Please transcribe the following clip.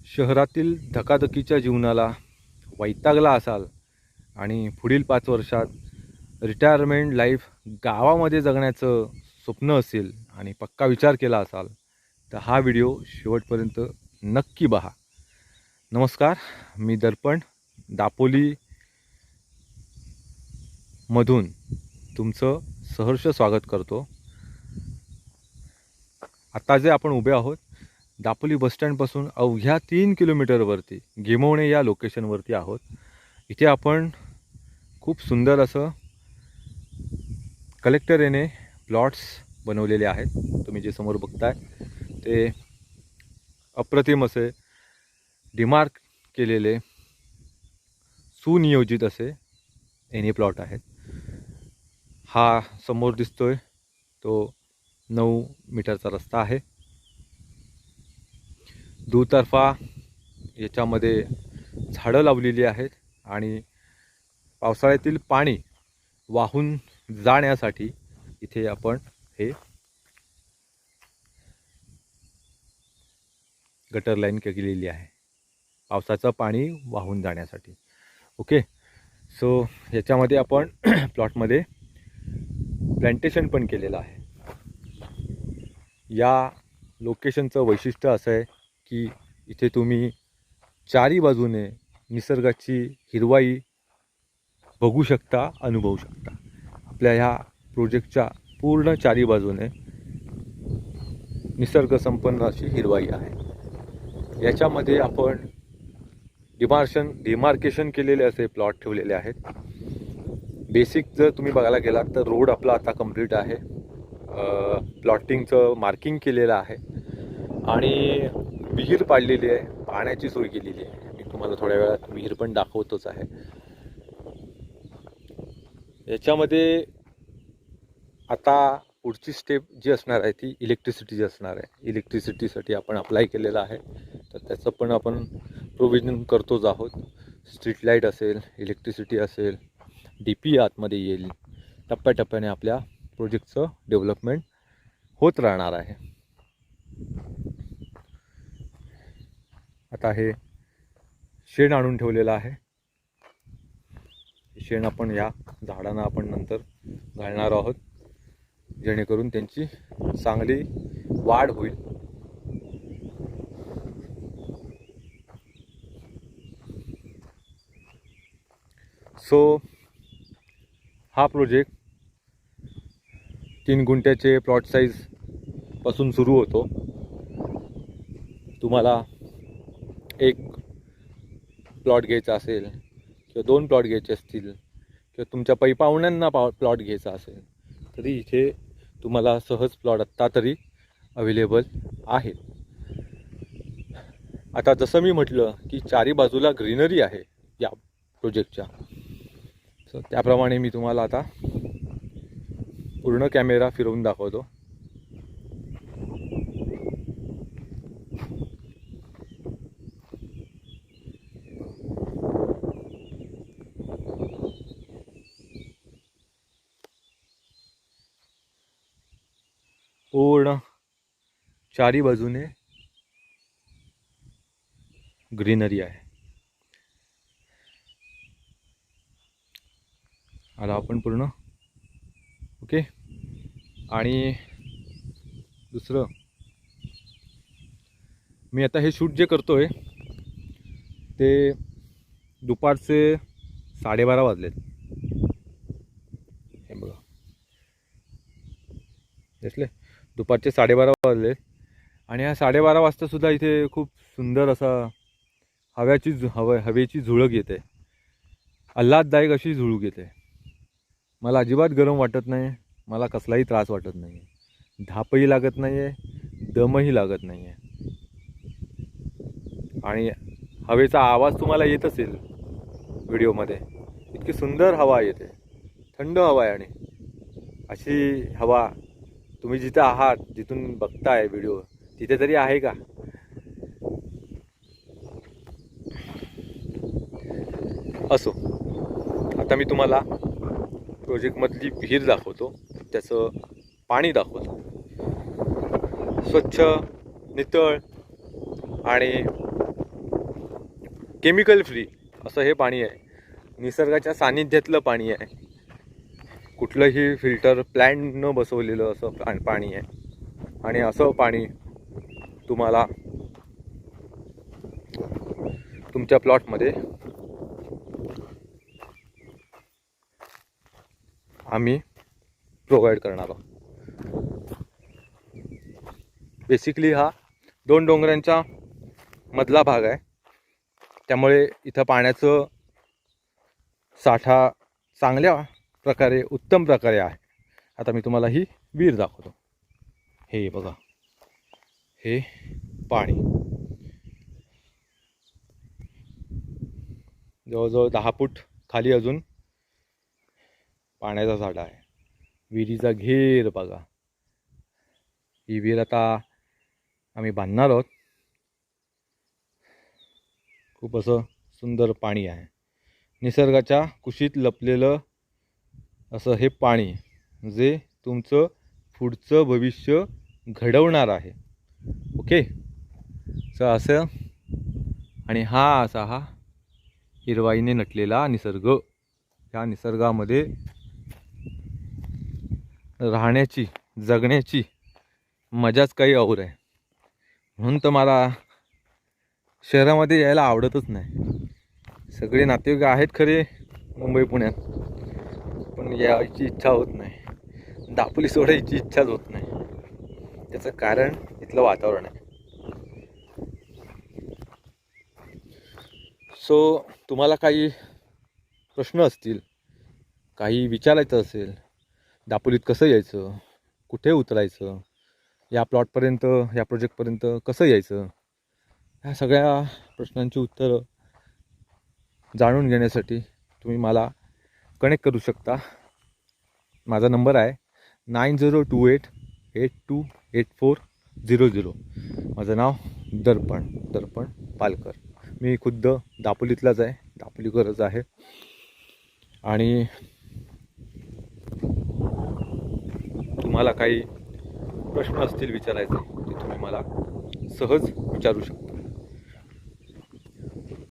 शहरातील धकाधकीच्या जीवनाला वैतागला असाल आणि पुढील 5 वर्षात रिटायरमेंट लाईफ गावामध्ये जगण्याचं स्वप्न असेल आणि पक्का विचार केला असाल तर हा व्हिडिओ शेवटपर्यंत नक्की पहा. नमस्कार, मी दर्पण दापोलीमधून तुमचं सहर्ष स्वागत करतो. आता जे आपण उभे आहोत दापोली बसस्टँडपासून अवघ्या 3 किलोमीटरवरती गिमवणे या लोकेशनवरती आहोत. इथे आपण खूप सुंदर असं कलेक्टर याने प्लॉट्स बनवलेले आहेत. तुम्ही जे समोर बघताय ते अप्रतिम असे डिमार्क केलेले सुनियोजित असे एने प्लॉट आहेत. हा समोर दिसतोय तो 9 मीटरचा रस्ता आहे. दुतर्फा याच्यामध्ये झाडं लावलेली आहेत आणि पावसाळ्यातील पाणी वाहून जाण्यासाठी इथे आपण हे गटर लाईन केलेली आहे, पावसाचं पाणी वाहून जाण्यासाठी. ओके, सो याच्यामध्ये आपण प्लॉटमध्ये प्लांटेशन पण केलेलं आहे. या लोकेशनचं वैशिष्ट्य असं आहे की इथे तुम्ही चारी बाजूने निसर्गाची हिरवाई बघू शकता, अनुभवू शकता. आपल्या ह्या प्रोजेक्टच्या पूर्ण चारी बाजूने निसर्ग संपन्न अशी हिरवाई आहे. याच्यामध्ये आपण डिमार्केशन केलेले असे प्लॉट ठेवलेले आहेत. बेसिक जर तुम्ही बघायला गेलात तर रोड आपला आता कंप्लीट आहे. प्लॉटिंगचं मार्किंग केलेलं आहे आणि विहीर पाडलेली आहे, पाण्याची सोय केलेली आहे. मी तुम्हाला थोड्या वेळात विहीर पण दाखवतोच आहे. याच्यामध्ये आता पुढची स्टेप जी असणार आहे ती इलेक्ट्रिसिटीची असणार आहे. इलेक्ट्रिसिटीसाठी आपण अप्लाय केलेलं आहे, तर त्याचं पण आपण प्रोव्हिजन करतोच आहोत. स्ट्रीट लाईट असेल, इलेक्ट्रिसिटी असेल, DP आतमध्ये येईल. टप्प्याटप्प्याने आपल्या प्रोजेक्टचं डेव्हलपमेंट होत राहणार आहे. आता हे शेण आणून ठेवलेलं आहे. शेण आपण या झाडांना आपण नंतर घालणार आहोत, जेणेकरून त्यांची चांगली वाढ होईल. सो हा प्रोजेक्ट 3 गुंठ्याचे प्लॉट साईज पासून सुरू होतो. तुम्हाला एक प्लॉट घ्यायचा असेल किंवा 2 प्लॉट घ्यायचे असतील किंवा तुमच्या पाहुण्यांना प्लॉट घ्यायचा असेल तरी इथे तुम्हाला सहज प्लॉट आत्ता तरी अवेलेबल आहेत. आता जसं मी म्हटलं की चारी बाजूला ग्रीनरी आहे या प्रोजेक्टच्या, सो त्याप्रमाणे मी तुम्हाला आता पूर्ण कॅमेरा फिरवून दाखवतो. पूर्ण चारी बाजूने ग्रीनरी आहे. आला आपण पूर्ण. ओके, आणि दुसरं मी आता हे शूट जे करतोय ते दुपारचे 12:30 वाजलेत. हे बघा, दिसले, दुपारचे 12:30 वाजले आणि ह्या 12:30 वाजता सुद्धा इथे खूप सुंदर असा हवेची झुळूक येते. आल्हाददायक अशी झुळूक येते. मला अजिबात गरम वाटत नाही, मला कसलाही त्रास वाटत नाही, धापही लागत नाही आहे, दमही लागत नाही आहे. आणि हवेचा आवाज तुम्हाला येत असेल व्हिडिओमध्ये. इतकी सुंदर हवा येते, थंड हवा आहे. आणि अशी हवा तुम्ही जिथे आहात, जिथून बघताय व्हिडिओ, तिथे तरी आहे का? असो, आता मी तुम्हाला प्रोजेक्टमधली विहीर दाखवतो, त्याचं पाणी दाखवतो. स्वच्छ, नितळ आणि केमिकल फ्री असं हे पाणी आहे. निसर्गाच्या सानिध्यातलं पाणी आहे. कुठलंही फिल्टर प्लॅन न बसवलेलं असं पाणी आहे. आणि असं पाणी तुम्हाला तुमच्या प्लॉटमध्ये आम्ही प्रोव्हाइड करणार आहोत. बेसिकली हा 2 डोंगरांच्या मधला भाग आहे, त्यामुळे इथं पाण्याचं साठा चांगल्या प्रकारे उत्तम प्रकारे आहे. आता मी तुम्हाला ही विहीर दाखवतो. हे बघा, हे पाणी जवळजवळ 10 फूट खाली अजून पाण्याचा साठा आहे. विहिरीचा घेर बघा. ही विहीर आता आम्ही बांधणार आहोत. खूप असं सुंदर पाणी आहे. निसर्गाच्या कुशीत लपलेलं असं हे पाणी जे तुमचं पुढचं भविष्य घडवणार आहे. ओके, तर असं आणि हा असा हा हिरवाईने नटलेला निसर्ग. ह्या निसर्गामध्ये राहण्याची जगण्याची मजाच काही और आहे. म्हणून तर मला शहरामध्ये यायला आवडतच नाही. सगळे नातेवाईक आहेत खरे मुंबई पुण्यात, पण यायची इच्छा होत नाही. दापोली सोडायची इच्छाच होत नाही. त्याचं कारण इथलं वातावरण आहे. सो तुम्हाला काही प्रश्न असतील, काही विचारायचं असेल, दापोलीत कसं यायचं, कुठे उतरायचं, या प्लॉटपर्यंत या प्रोजेक्टपर्यंत कसं यायचं, ह्या सगळ्या प्रश्नांची उत्तरं जाणून घेण्यासाठी तुम्ही मला कनेक्ट करू शकता. माझा नंबर आहे 9028828400. माझं नाव दर्पण पालकर. मी खुद्द दापोलीतलाच आहे, दापोलीकरच आहे. आणि तुम्हाला काही प्रश्न असतील विचारायचे ते तुम्ही मला सहज विचारू शकता.